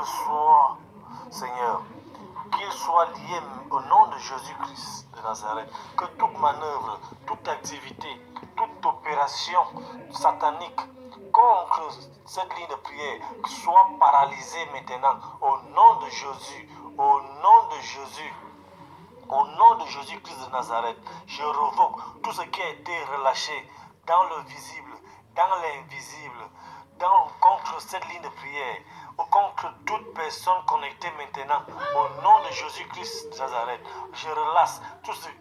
soir, Seigneur, qu'il soit lié au nom de Jésus-Christ de Nazareth. Que toute manœuvre, toute activité, toute opération satanique contre cette ligne de prière soit paralysée maintenant au nom de Jésus, au nom de Jésus. Au nom de Jésus-Christ de Nazareth, je revoque tout ce qui a été relâché dans le visible, dans l'invisible, contre cette ligne de prière, ou contre toute personne connectée maintenant. Au nom de Jésus-Christ de Nazareth, je relâche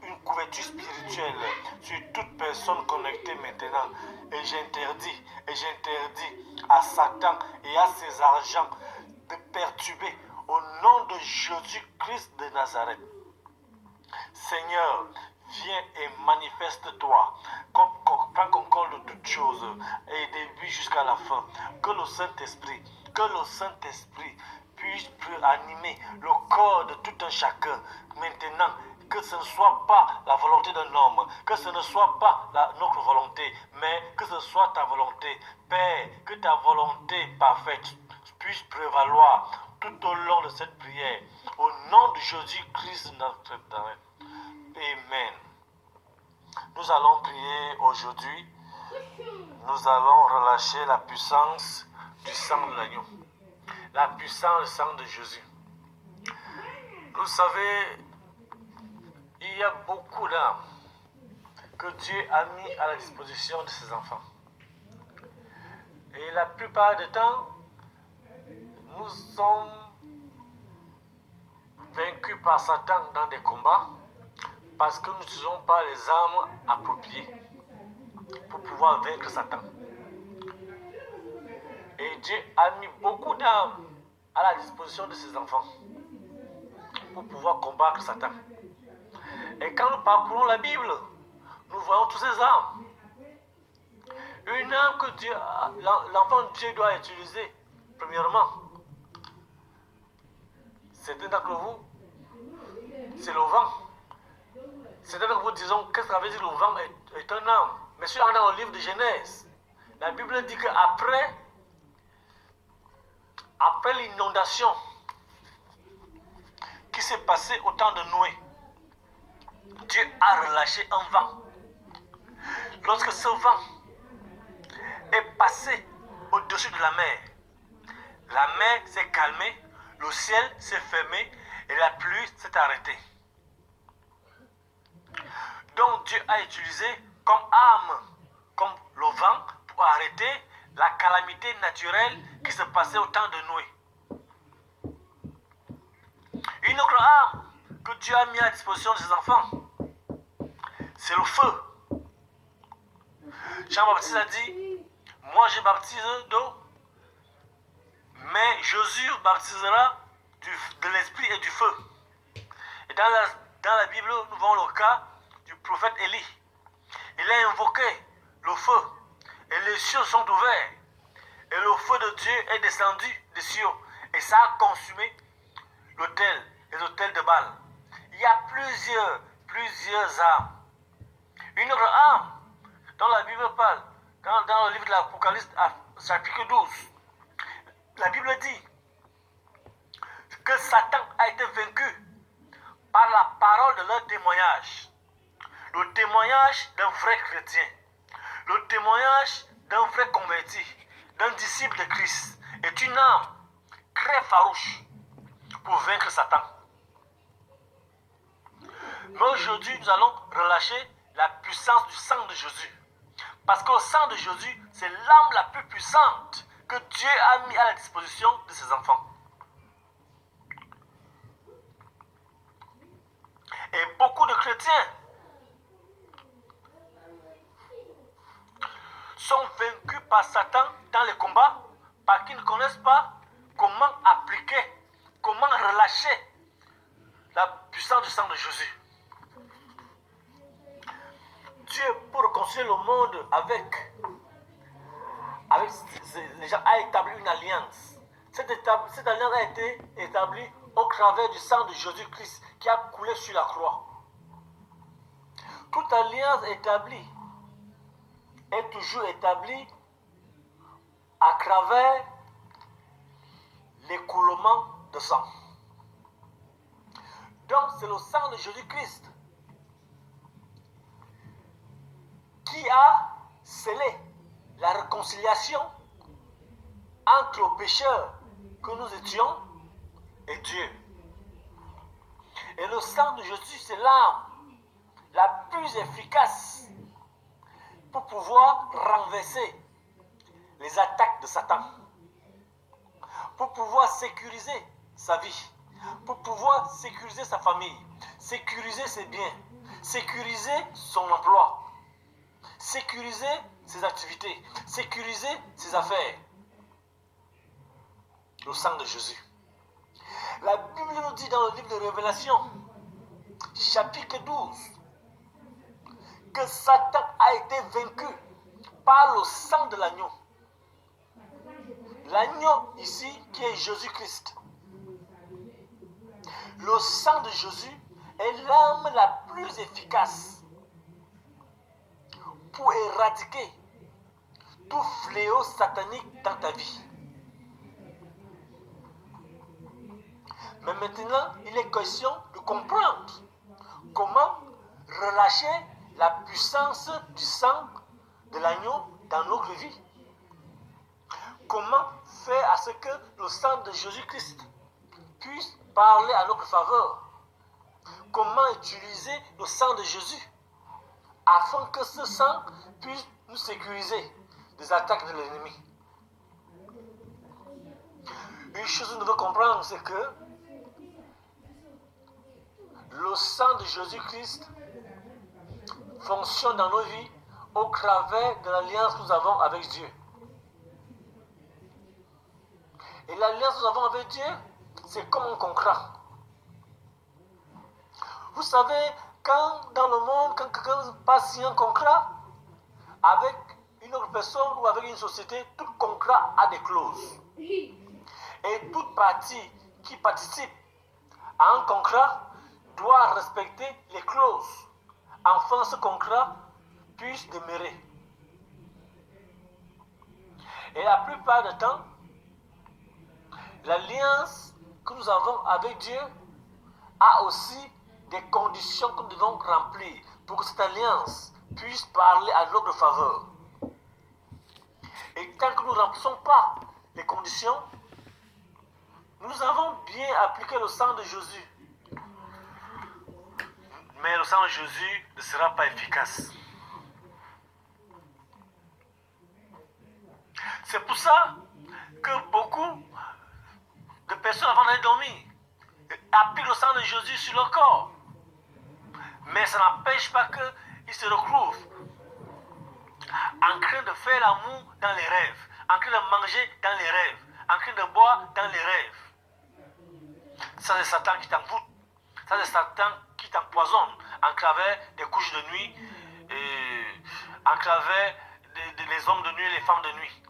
une couverture spirituelle sur toute personne connectée maintenant. Et j'interdis à Satan et à ses agents de perturber au nom de Jésus-Christ de Nazareth. Seigneur, viens et manifeste-toi. Prends contrôle de toutes choses, et début jusqu'à la fin. Que le Saint-Esprit puisse animer le corps de tout un chacun. Maintenant, que ce ne soit pas la volonté d'un homme, que ce ne soit pas notre volonté, mais que ce soit ta volonté. Père, que ta volonté parfaite puisse prévaloir tout au long de cette prière. Au nom de Jésus-Christ de Nazareth. Amen. Nous allons prier aujourd'hui. Nous allons relâcher la puissance du sang de l'agneau. La puissance du sang de Jésus. Vous savez, il y a beaucoup d'âmes que Dieu a mis à la disposition de ses enfants. Et la plupart du temps, nous sommes vaincus par Satan dans des combats parce que nous n'utilisons pas les armes appropriées pour pouvoir vaincre Satan. Et Dieu a mis beaucoup d'armes à la disposition de ses enfants pour pouvoir combattre Satan. Et quand nous parcourons la Bible, nous voyons toutes ces armes. Une arme que l'enfant de Dieu doit utiliser, premièrement, certains d'entre vous, c'est le vent. Certains d'entre vous disons, qu'est-ce que ça veut dire le vent est un arme? Mais si on est dans le livre de Genèse, la Bible dit qu'après l'inondation qui s'est passée au temps de Noé, Dieu a relâché un vent. Lorsque ce vent est passé au-dessus de la mer s'est calmée, le ciel s'est fermé et la pluie s'est arrêtée. Donc Dieu a utilisé comme arme, comme le vent, pour arrêter la calamité naturelle qui se passait au temps de Noé. Une autre arme que Dieu a mis à disposition de ses enfants, c'est le feu. Jean-Baptiste a dit, moi je baptise d'eau, mais Jésus baptisera de l'esprit et du feu. Et dans la Bible, nous voyons le cas du prophète Élie. Il a invoqué le feu et les cieux sont ouverts et le feu de Dieu est descendu des cieux et ça a consumé les autels de Baal. Il y a plusieurs armes. Une autre arme dont la Bible parle dans le livre de l'Apocalypse chapitre 12. La Bible dit que Satan a été vaincu par la parole de leur témoignage. Le témoignage d'un vrai chrétien. Le témoignage d'un vrai converti, d'un disciple de Christ, est une arme très farouche pour vaincre Satan. Mais aujourd'hui, nous allons relâcher la puissance du sang de Jésus. Parce que le sang de Jésus, c'est l'arme la plus puissante que Dieu a mis à la disposition de ses enfants. Et beaucoup de chrétiens sont vaincus par Satan dans les combats parce qu'ils ne connaissent pas comment appliquer, comment relâcher la puissance du sang de Jésus. Dieu, pour réconcilier le monde avec les gens, a établi une alliance. Cette alliance a été établie au travers du sang de Jésus-Christ qui a coulé sur la croix. Toute alliance établie est toujours établie à travers l'écoulement de sang. Donc c'est le sang de Jésus-Christ qui a scellé la réconciliation entre le pécheur que nous étions et Dieu. Et le sang de Jésus, c'est l'arme la plus efficace pour pouvoir renverser les attaques de Satan, pour pouvoir sécuriser sa vie, pour pouvoir sécuriser sa famille, sécuriser ses biens, sécuriser son emploi, sécuriser ses activités, sécuriser ses affaires. Le sang de Jésus. La Bible nous dit dans le livre de Révélation, chapitre 12, que Satan a été vaincu par le sang de l'agneau. L'agneau ici qui est Jésus-Christ. Le sang de Jésus est l'arme la plus efficace pour éradiquer tout fléau satanique dans ta vie. Mais maintenant, il est question de comprendre comment relâcher la puissance du sang de l'agneau dans notre vie. Comment faire à ce que le sang de Jésus-Christ puisse parler à notre faveur. Comment utiliser le sang de Jésus afin que ce sang puisse nous sécuriser des attaques de l'ennemi. Une chose que nous devons comprendre, c'est que le sang de Jésus-Christ fonctionne dans nos vies au travers de l'alliance que nous avons avec Dieu. Et l'alliance que nous avons avec Dieu, c'est comme un contrat. Vous savez, quand dans le monde, quand quelqu'un passe un contrat avec une autre personne ou avec une société, tout contrat a des clauses. Et toute partie qui participe à un contrat doit respecter les clauses, afin que ce contrat puisse demeurer. Et la plupart du temps, l'alliance que nous avons avec Dieu a aussi des conditions que nous devons remplir pour que cette alliance puisse parler à notre faveur. Et tant que nous ne remplissons pas les conditions, nous avons bien appliqué le sang de Jésus. Mais le sang de Jésus ne sera pas efficace. C'est pour ça que beaucoup de personnes avant d'aller dormir appliquent le sang de Jésus sur leur corps. Mais ça n'empêche pas qu'ils se retrouvent en train de faire l'amour dans les rêves, en train de manger dans les rêves, en train de boire dans les rêves. Ça c'est Satan qui t'envoûte, ça c'est Satan qui t'empoisonne en travers des couches de nuit, en travers des hommes de nuit et les femmes de nuit.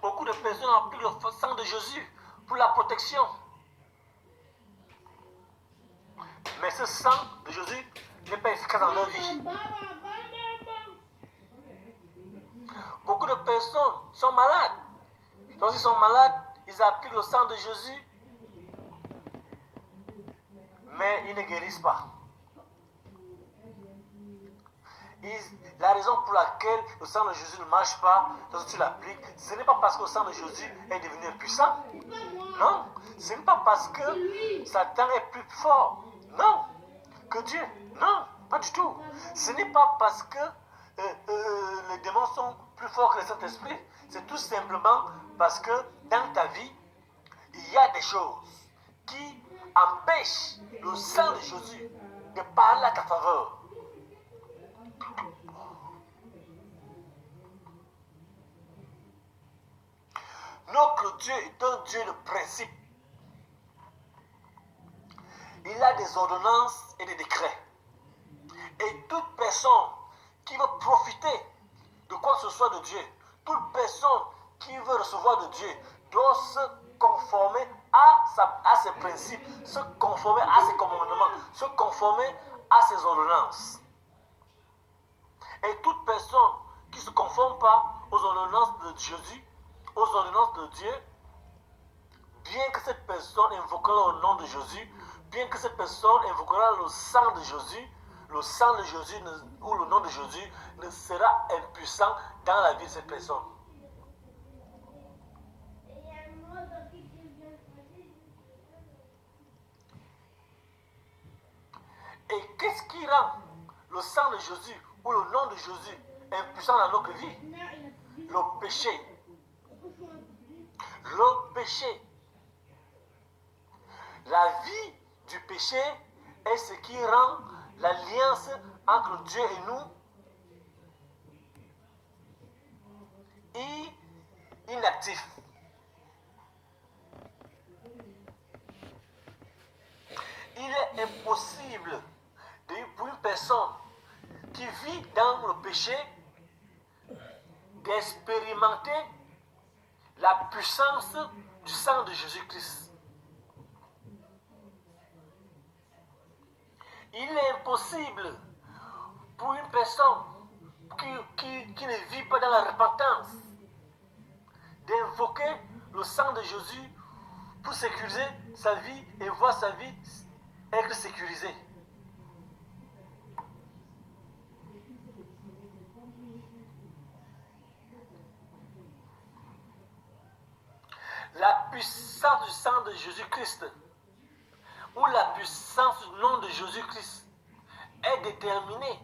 Beaucoup de personnes appliquent le sang de Jésus pour la protection. Mais ce sang de Jésus n'est pas efficace dans leur vie. Beaucoup de personnes sont malades. Quand ils sont malades, ils appliquent le sang de Jésus, mais ils ne guérissent pas. La raison pour laquelle le sang de Jésus ne marche pas, lorsque tu l'appliques, ce n'est pas parce que le sang de Jésus est devenu puissant. Non. Ce n'est pas parce que Satan est plus fort. Non. Que Dieu. Non. Pas du tout. Ce n'est pas parce que les démons sont plus forts que le Saint-Esprit. C'est tout simplement parce que dans ta vie, il y a des choses qui empêchent le sang de Jésus de parler à ta faveur. Notre Dieu est un Dieu de principe. Il a des ordonnances et des décrets. Et toute personne qui veut profiter de quoi que ce soit de Dieu, toute personne qui veut recevoir de Dieu, doit se conformer à ses principes, se conformer à ses commandements, se conformer à ses ordonnances. Et toute personne qui ne se conforme pas aux ordonnances de Jésus, aux ordonnances de Dieu, bien que cette personne invoquera le nom de Jésus, bien que cette personne invoquera le sang de Jésus, le sang de Jésus ou le nom de Jésus ne sera impuissant dans la vie de cette personne. Et qu'est-ce qui rend le sang de Jésus ou le nom de Jésus impuissant dans notre vie? Le péché. Le péché. La vie du péché est ce qui rend l'alliance entre Dieu et nous inactif. Il est impossible pour une personne qui vit dans le péché d'expérimenter la puissance du sang de Jésus-Christ. Il est impossible pour une personne qui ne vit pas dans la repentance d'invoquer le sang de Jésus pour sécuriser sa vie et voir sa vie être sécurisée. La puissance du sang de Jésus-Christ ou la puissance du nom de Jésus-Christ est déterminée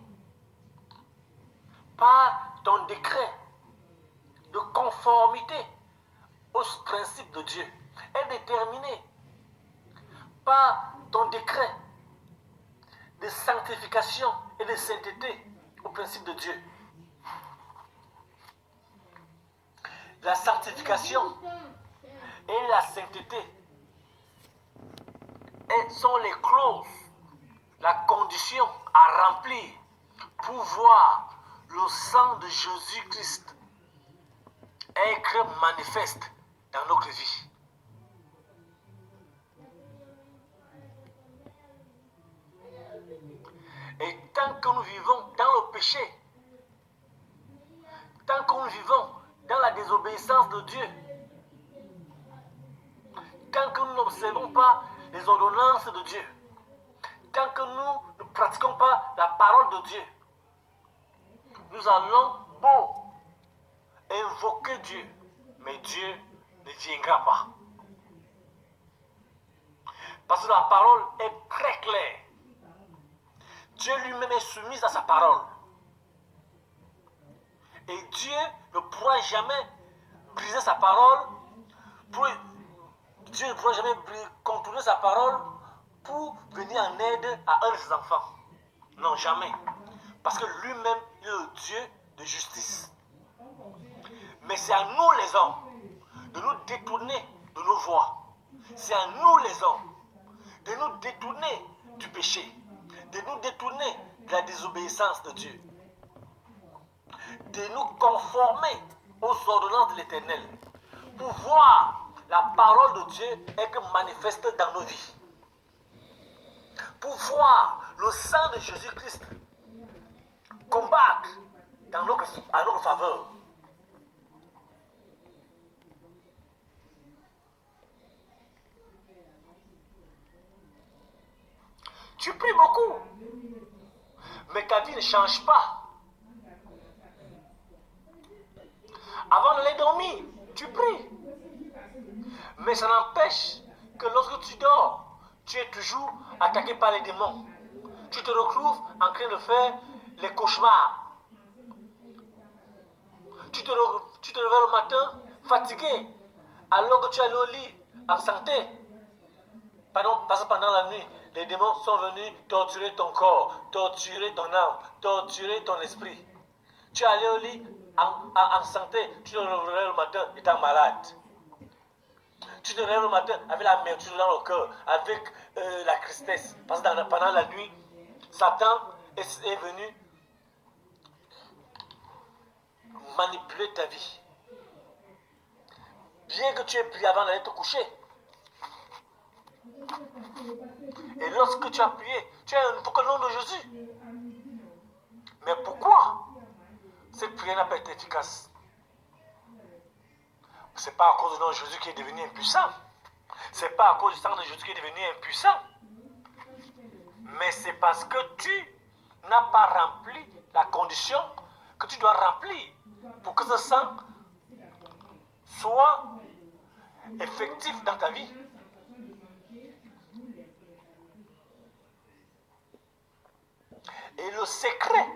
par ton décret de conformité aux principes de Dieu, est déterminée par ton décret de sanctification et de sainteté aux principes de Dieu. La sanctification et la sainteté sont les clauses, la condition à remplir pour voir le sang de Jésus-Christ être manifeste dans notre vie. Et tant que nous vivons dans le péché, tant que nous vivons dans la désobéissance de Dieu, tant que nous n'observons pas les ordonnances de Dieu, tant que nous ne pratiquons pas la parole de Dieu, nous allons beau invoquer Dieu, mais Dieu ne viendra pas. Parce que la parole est très claire. Dieu lui-même est soumis à sa parole. Et Dieu ne pourra jamais briser sa parole. Dieu ne pourra jamais contourner sa parole pour venir en aide à un de ses enfants. Non, jamais. Parce que lui-même est le Dieu de justice. Mais c'est à nous les hommes de nous détourner de nos voies. C'est à nous les hommes de nous détourner du péché, de nous détourner de la désobéissance de Dieu, de nous conformer aux ordonnances de l'Éternel, pour voir la parole de Dieu être manifeste dans nos vies, pour voir le sang de Jésus-Christ combattre à notre faveur. Tu pries beaucoup, mais ta vie ne change pas. Avant d'aller dormir, tu pries. Mais ça n'empêche que lorsque tu dors, tu es toujours attaqué par les démons. Tu te retrouves en train de faire les cauchemars. Tu te réveilles le matin fatigué, alors que tu es allé au lit en santé. Parce que pendant la nuit, les démons sont venus torturer ton corps, torturer ton âme, torturer ton esprit. Tu es allé au lit en santé, tu te réveilles le matin étant malade. Tu te réveilles le matin avec l'amertume dans le cœur, avec la tristesse. Parce que pendant la nuit, Satan est venu manipuler ta vie. Bien que tu aies prié avant d'aller te coucher. Et lorsque tu as prié, tu as invoqué le nom de Jésus. Mais pourquoi cette prière n'a pas été efficace? Ce n'est pas à cause du nom de Jésus qui est devenu impuissant. Ce n'est pas à cause du sang de Jésus qui est devenu impuissant. Mais c'est parce que tu n'as pas rempli la condition que tu dois remplir pour que ce sang soit effectif dans ta vie. Et le secret